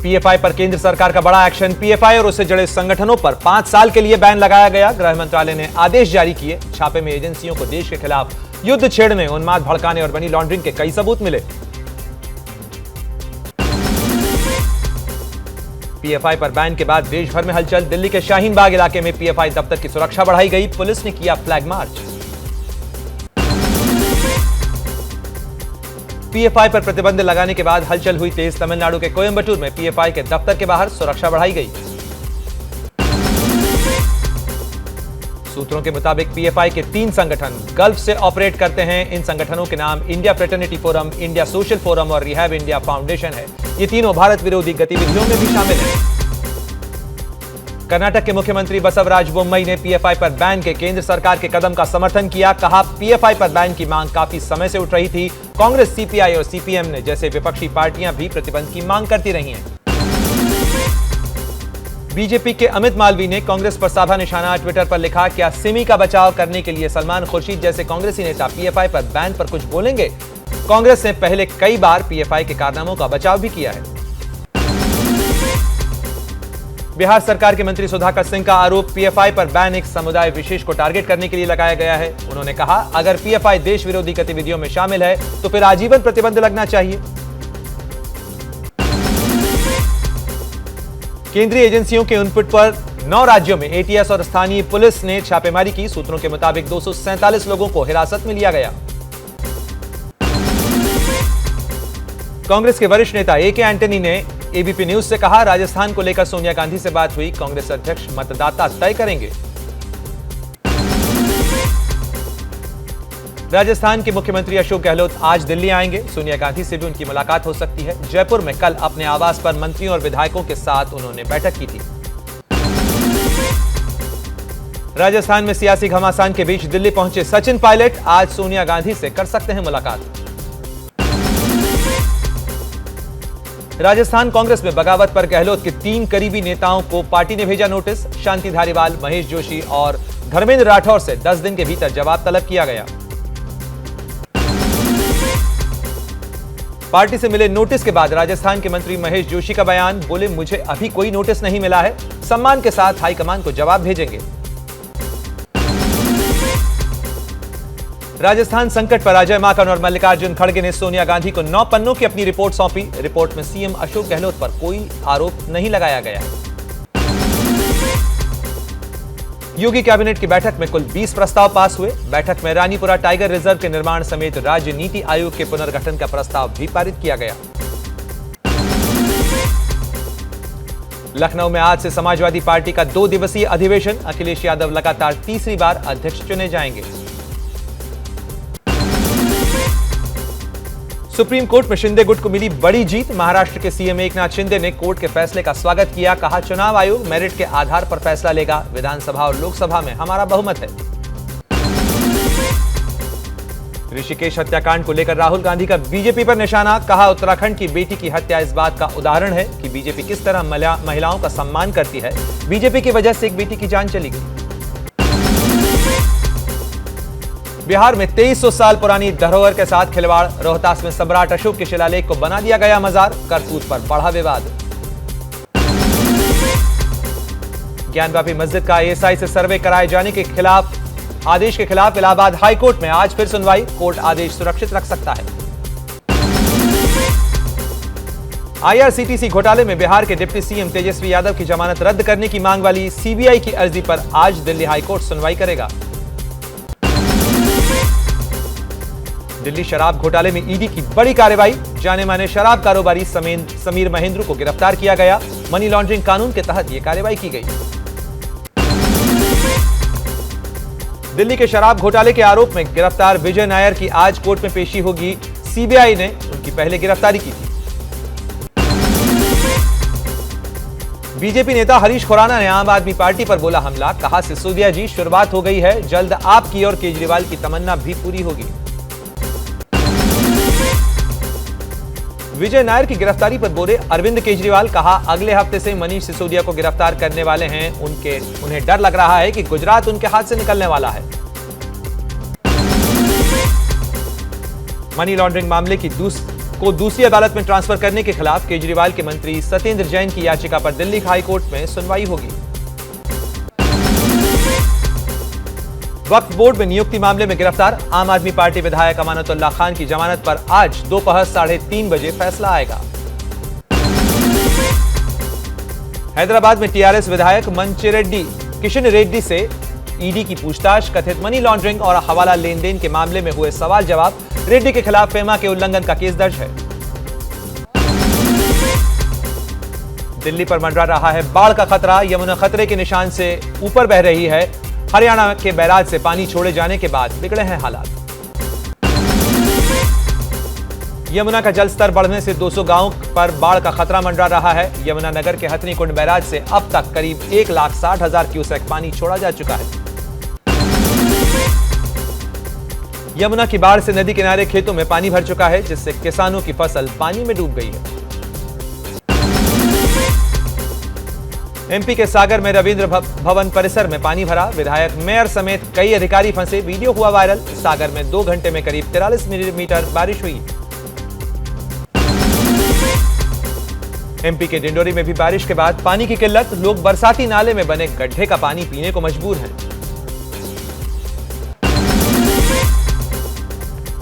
PFI पर केंद्र सरकार का बड़ा एक्शन। पीएफआई और उससे जुड़े संगठनों पर 5 साल के लिए बैन लगाया गया। गृह मंत्रालय ने आदेश जारी किए। छापे में एजेंसियों को देश के खिलाफ युद्ध छेड़ने, उन्माद भड़काने और मनी लॉन्ड्रिंग के कई सबूत मिले। पीएफआई पर बैन के बाद देश भर में हलचल। दिल्ली के शाहीन बाग इलाके में पीएफआई दफ्तर की सुरक्षा बढ़ाई गई। पुलिस ने किया फ्लैग मार्च। पीएफआई पर प्रतिबंध लगाने के बाद हलचल हुई तेज। तमिलनाडु के कोयंबटूर में पीएफआई के दफ्तर के बाहर सुरक्षा बढ़ाई गई। सूत्रों के मुताबिक पीएफआई के 3 संगठन गल्फ से ऑपरेट करते हैं। इन संगठनों के नाम India fraternity forum, India social forum और रिहैब इंडिया फाउंडेशन है। ये तीनों भारत विरोधी गतिविधियों में भी शामिल हैं। कर्नाटक के मुख्यमंत्री बसवराज बोम्मई ने पीएफआई पर बैन के केंद्र सरकार के कदम का समर्थन किया। कहा, पीएफआई पर बैन की मांग काफी समय से उठ रही थी। कांग्रेस, सीपीआई और सीपीएम ने जैसे विपक्षी पार्टियां भी प्रतिबंध की मांग करती रही हैं। बीजेपी के अमित मालवीय ने कांग्रेस पर साधा निशाना ट्विटर पर लिखा, क्या सिमी का बचाव करने के लिए सलमान खुर्शीद जैसे कांग्रेसी नेता पीएफआई पर बैन पर कुछ बोलेंगे? कांग्रेस ने पहले कई बार पीएफआई के कारनामों का बचाव भी किया है। बिहार सरकार के मंत्री सुधाकर सिंह का आरोप, पीएफआई पर बैन एक समुदाय विशेष को टारगेट करने के लिए लगाया गया है। उन्होंने कहा, अगर पीएफआई देश विरोधी गतिविधियों में शामिल है तो फिर आजीवन प्रतिबंध लगना चाहिए। केंद्रीय एजेंसियों के इनपुट पर 9 राज्यों में एटीएस और स्थानीय पुलिस ने छापेमारी की। सूत्रों के मुताबिक 247 लोगों को हिरासत में लिया गया। कांग्रेस के वरिष्ठ नेता एके एंटनी ने एबीपी न्यूज से कहा, राजस्थान को लेकर सोनिया गांधी से बात हुई। कांग्रेस अध्यक्ष मतदाता तय करेंगे। राजस्थान के मुख्यमंत्री अशोक गहलोत आज दिल्ली आएंगे। सोनिया गांधी से भी उनकी मुलाकात हो सकती है। जयपुर में कल अपने आवास पर मंत्रियों और विधायकों के साथ उन्होंने बैठक की थी। राजस्थान में सियासी घमासान के बीच दिल्ली पहुंचे सचिन पायलट आज सोनिया गांधी से कर सकते हैं मुलाकात। राजस्थान कांग्रेस में बगावत पर गहलोत के 3 करीबी नेताओं को पार्टी ने भेजा नोटिस। शांति धारीवाल, महेश जोशी और धर्मेंद्र राठौर से 10 दिन के भीतर जवाब तलब किया गया। पार्टी से मिले नोटिस के बाद राजस्थान के मंत्री महेश जोशी का बयान, बोले मुझे अभी कोई नोटिस नहीं मिला है, सम्मान के साथ हाईकमान को जवाब भेजेंगे। राजस्थान संकट पर अजय माकन और मल्लिकार्जुन खड़गे ने सोनिया गांधी को 9 पन्नों की अपनी रिपोर्ट सौंपी। रिपोर्ट में सीएम अशोक गहलोत पर कोई आरोप नहीं लगाया गया। योगी कैबिनेट की बैठक में कुल 20 प्रस्ताव पास हुए। बैठक में रानीपुरा टाइगर रिजर्व के निर्माण समेत राज्य नीति आयोग के पुनर्गठन का प्रस्ताव भी पारित किया गया। लखनऊ में आज से समाजवादी पार्टी का 2 दिवसीय अधिवेशन। अखिलेश यादव लगातार तीसरी बार अध्यक्ष चुने जाएंगे। सुप्रीम कोर्ट में शिंदे गुट को मिली बड़ी जीत। महाराष्ट्र के सीएम एकनाथ शिंदे ने कोर्ट के फैसले का स्वागत किया। कहा, चुनाव आयोग मेरिट के आधार पर फैसला लेगा। विधानसभा और लोकसभा में हमारा बहुमत है। ऋषिकेश हत्याकांड को लेकर राहुल गांधी का बीजेपी पर निशाना। कहा, उत्तराखंड की बेटी की हत्या इस बात का उदाहरण है कि बीजेपी किस तरह महिलाओं का सम्मान करती है। बीजेपी की वजह से एक बेटी की जान चली गई। बिहार में 2300 साल पुरानी धरोहर के साथ खिलवाड़। रोहतास में सम्राट अशोक के शिलालेख को बना दिया गया मजार। करतूत पर बढ़ा विवाद। ज्ञानवापी मस्जिद का एएसआई से सर्वे कराए जाने के खिलाफ आदेश के खिलाफ इलाहाबाद हाई कोर्ट में आज फिर सुनवाई। कोर्ट आदेश सुरक्षित रख सकता है। आईआरसीटीसी घोटाले में बिहार के डिप्टी सीएम तेजस्वी यादव की जमानत रद्द करने की मांग वाली सीबीआई की अर्जी पर आज दिल्ली हाई कोर्ट सुनवाई करेगा। दिल्ली शराब घोटाले में ईडी की बड़ी कार्रवाई। जाने माने शराब कारोबारी समीर महेंद्र को गिरफ्तार किया गया। मनी लॉन्ड्रिंग कानून के तहत यह कार्रवाई की गई। दिल्ली के शराब घोटाले के आरोप में गिरफ्तार विजय नायर की आज कोर्ट में पेशी होगी। सीबीआई ने उनकी पहले गिरफ्तारी की थी। बीजेपी नेता हरीश खुराना ने आम आदमी पार्टी पर बोला हमला। कहा, सिसोदिया जी, शुरुआत हो गई है, जल्द आपकी और केजरीवाल की तमन्ना भी पूरी होगी। विजय नायर की गिरफ्तारी पर बोले अरविंद केजरीवाल। कहा, अगले हफ्ते से मनीष सिसोदिया को गिरफ्तार करने वाले हैं। उन्हें डर लग रहा है कि गुजरात उनके हाथ से निकलने वाला है। मनी लॉन्ड्रिंग मामले की को दूसरी अदालत में ट्रांसफर करने के खिलाफ केजरीवाल के मंत्री सत्येंद्र जैन की याचिका पर दिल्ली हाई कोर्ट में सुनवाई होगी। वक्फ बोर्ड में नियुक्ति मामले में गिरफ्तार आम आदमी पार्टी विधायक अमानतुल्लाह खान की जमानत पर आज दोपहर 3:30 बजे फैसला आएगा। हैदराबाद में टीआरएस विधायक मंचिरेड्डी किशन रेड्डी से ईडी की पूछताछ, कथित मनी लॉन्ड्रिंग और हवाला लेन देन के मामले में हुए सवाल जवाब। रेड्डी के खिलाफ फेमा के उल्लंघन का केस दर्ज है। दिल्ली पर मंडरा रहा है बाढ़ का खतरा। यमुना खतरे के निशान से ऊपर बह रही है। हरियाणा के बैराज से पानी छोड़े जाने के बाद बिगड़े हैं हालात। यमुना का जलस्तर बढ़ने से 200 गांवों पर बाढ़ का खतरा मंडरा रहा है। यमुनानगर के हथनीकुंड बैराज से अब तक करीब 1,60,000 क्यूसेक पानी छोड़ा जा चुका है। यमुना की बाढ़ से नदी किनारे खेतों में पानी भर चुका है, जिससे किसानों की फसल पानी में डूब गई है। एमपी के सागर में रविंद्र भवन परिसर में पानी भरा। विधायक, मेयर समेत कई अधिकारी फंसे। वीडियो हुआ वायरल। सागर में 2 घंटे में करीब 43 मिलीमीटर बारिश हुई। एमपी के डिंडोरी में भी बारिश के बाद पानी की किल्लत। लोग बरसाती नाले में बने गड्ढे का पानी पीने को मजबूर हैं।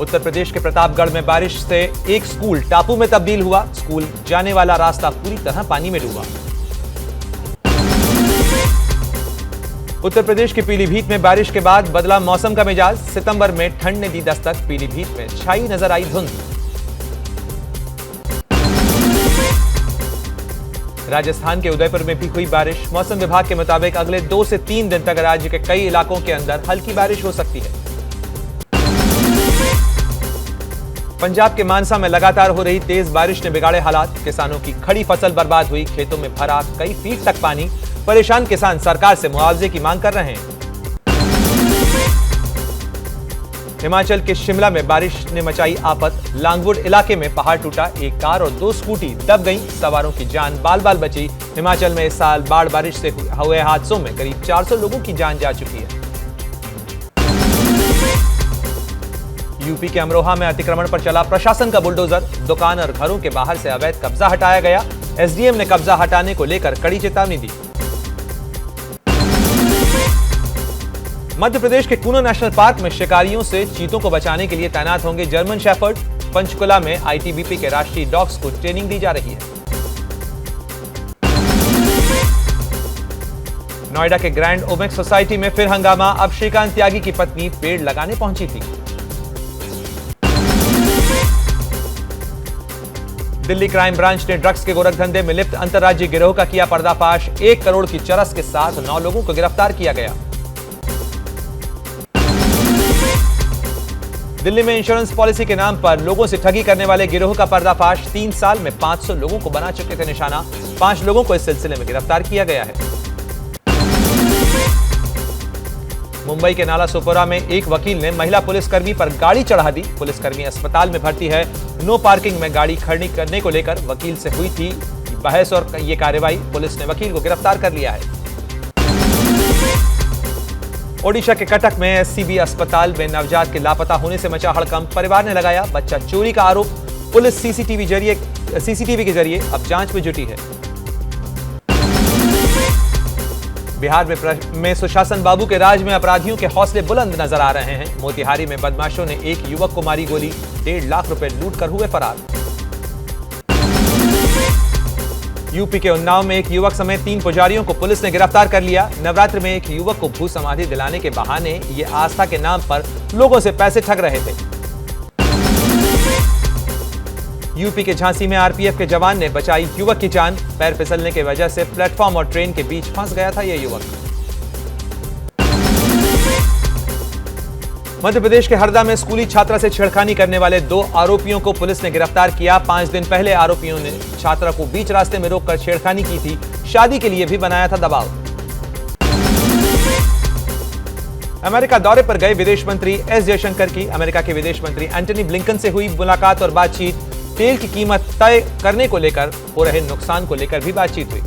उत्तर प्रदेश के प्रतापगढ़ में बारिश से एक स्कूल टापू में तब्दील हुआ। स्कूल जाने वाला रास्ता पूरी तरह पानी में डूबा। उत्तर प्रदेश के पीलीभीत में बारिश के बाद बदला मौसम का मिजाज। सितंबर में ठंड ने दी दस्तक। पीलीभीत में छाई नजर आई धुंध। राजस्थान के उदयपुर में भी हुई बारिश। मौसम विभाग के मुताबिक अगले 2 से 3 दिन तक राज्य के कई इलाकों के अंदर हल्की बारिश हो सकती है। पंजाब के मानसा में लगातार हो रही तेज बारिश ने बिगाड़े हालात। किसानों की खड़ी फसल बर्बाद हुई। खेतों में भरा कई फीट तक पानी। परेशान किसान सरकार से मुआवजे की मांग कर रहे हैं। हिमाचल के शिमला में बारिश ने मचाई आफत। लांगवुड इलाके में पहाड़ टूटा। एक कार और 2 स्कूटी दब गईं। सवारों की जान बाल बाल बची। हिमाचल में इस साल बाढ़ बारिश से हुए हादसों में करीब 400 लोगों की जान जा चुकी है। यूपी के अमरोहा में अतिक्रमण पर चला प्रशासन का बुलडोजर। दुकान और घरों के बाहर से अवैध कब्जा हटाया गया। एसडीएम ने कब्जा हटाने को लेकर कड़ी चेतावनी दी। मध्य प्रदेश के कूनो नेशनल पार्क में शिकारियों से चीतों को बचाने के लिए तैनात होंगे जर्मन शेफर्ड। पंचकुला में आईटीबीपी के राष्ट्रीय डॉग्स को ट्रेनिंग दी जा रही है। नोएडा के ग्रैंड ओमेक्स सोसाइटी में फिर हंगामा। अब श्रीकांत त्यागी की पत्नी पेड़ लगाने पहुंची थी। दिल्ली क्राइम ब्रांच ने ड्रग्स के गोरखधंधे में लिप्त अंतर्राज्यीय गिरोह का किया पर्दाफाश। 1 करोड़ की चरस के साथ 9 लोगों को गिरफ्तार किया गया। दिल्ली में इंश्योरेंस पॉलिसी के नाम पर लोगों से ठगी करने वाले गिरोह का पर्दाफाश। 3 साल में 500 लोगों को बना चुके थे निशाना। 5 लोगों को इस सिलसिले में गिरफ्तार किया गया है। मुंबई के नाला सोपोरा में एक वकील ने महिला पुलिसकर्मी पर गाड़ी चढ़ा दी। पुलिसकर्मी अस्पताल में भर्ती है। नो पार्किंग में गाड़ी खड़ी करने को लेकर वकील से हुई थी बहस और ये कार्रवाई। पुलिस ने वकील को गिरफ्तार कर लिया है। ओडिशा के कटक में एससीबी अस्पताल में नवजात के लापता होने से मचा हड़कंप। परिवार ने लगाया बच्चा चोरी का आरोप। पुलिस सीसीटीवी के जरिए अब जांच में जुटी है। बिहार में सुशासन बाबू के राज में अपराधियों के हौसले बुलंद नजर आ रहे हैं। मोतिहारी में बदमाशों ने एक युवक को मारी गोली। 1.5 लाख रुपए लूट कर हुए फरार। यूपी के उन्नाव में एक युवक समेत 3 पुजारियों को पुलिस ने गिरफ्तार कर लिया। नवरात्र में एक युवक को भू समाधि दिलाने के बहाने ये आस्था के नाम पर लोगों से पैसे ठग रहे थे। यूपी के झांसी में आरपीएफ के जवान ने बचाई युवक की जान। पैर फिसलने की वजह से प्लेटफॉर्म और ट्रेन के बीच फंस गया था यह युवक। मध्य प्रदेश के हरदा में स्कूली छात्रा से छेड़खानी करने वाले 2 आरोपियों को पुलिस ने गिरफ्तार किया। 5 दिन पहले आरोपियों ने छात्रा को बीच रास्ते में रोककर छेड़खानी की थी। शादी के लिए भी बनाया था दबाव। अमेरिका दौरे पर गए विदेश मंत्री एस जयशंकर की अमेरिका के विदेश मंत्री एंटनी ब्लिंकन से हुई मुलाकात और बातचीत। तेल की कीमत तय करने को लेकर हो रहे नुकसान को लेकर भी बातचीत हुई।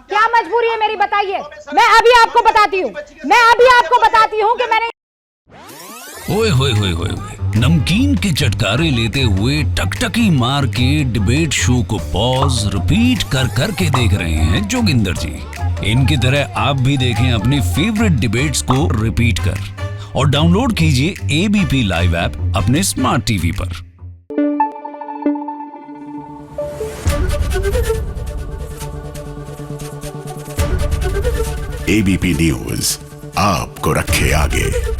क्या मजबूरी है मेरी बताइए। मैं अभी आपको बताती हूँ कि मैंने ओए होए होए होए नमकीन के चटकारे लेते हुए टकटकी मार के डिबेट शो को पॉज रिपीट कर करके देख रहे हैं जोगिंदर जी। इनकी तरह आप भी देखें अपनी फेवरेट डिबेट्स को रिपीट कर और डाउनलोड कीजिए एबीपी लाइव ऐप अपने स्मार्ट टीवी पर। एबीपी न्यूज आपको रखे आगे।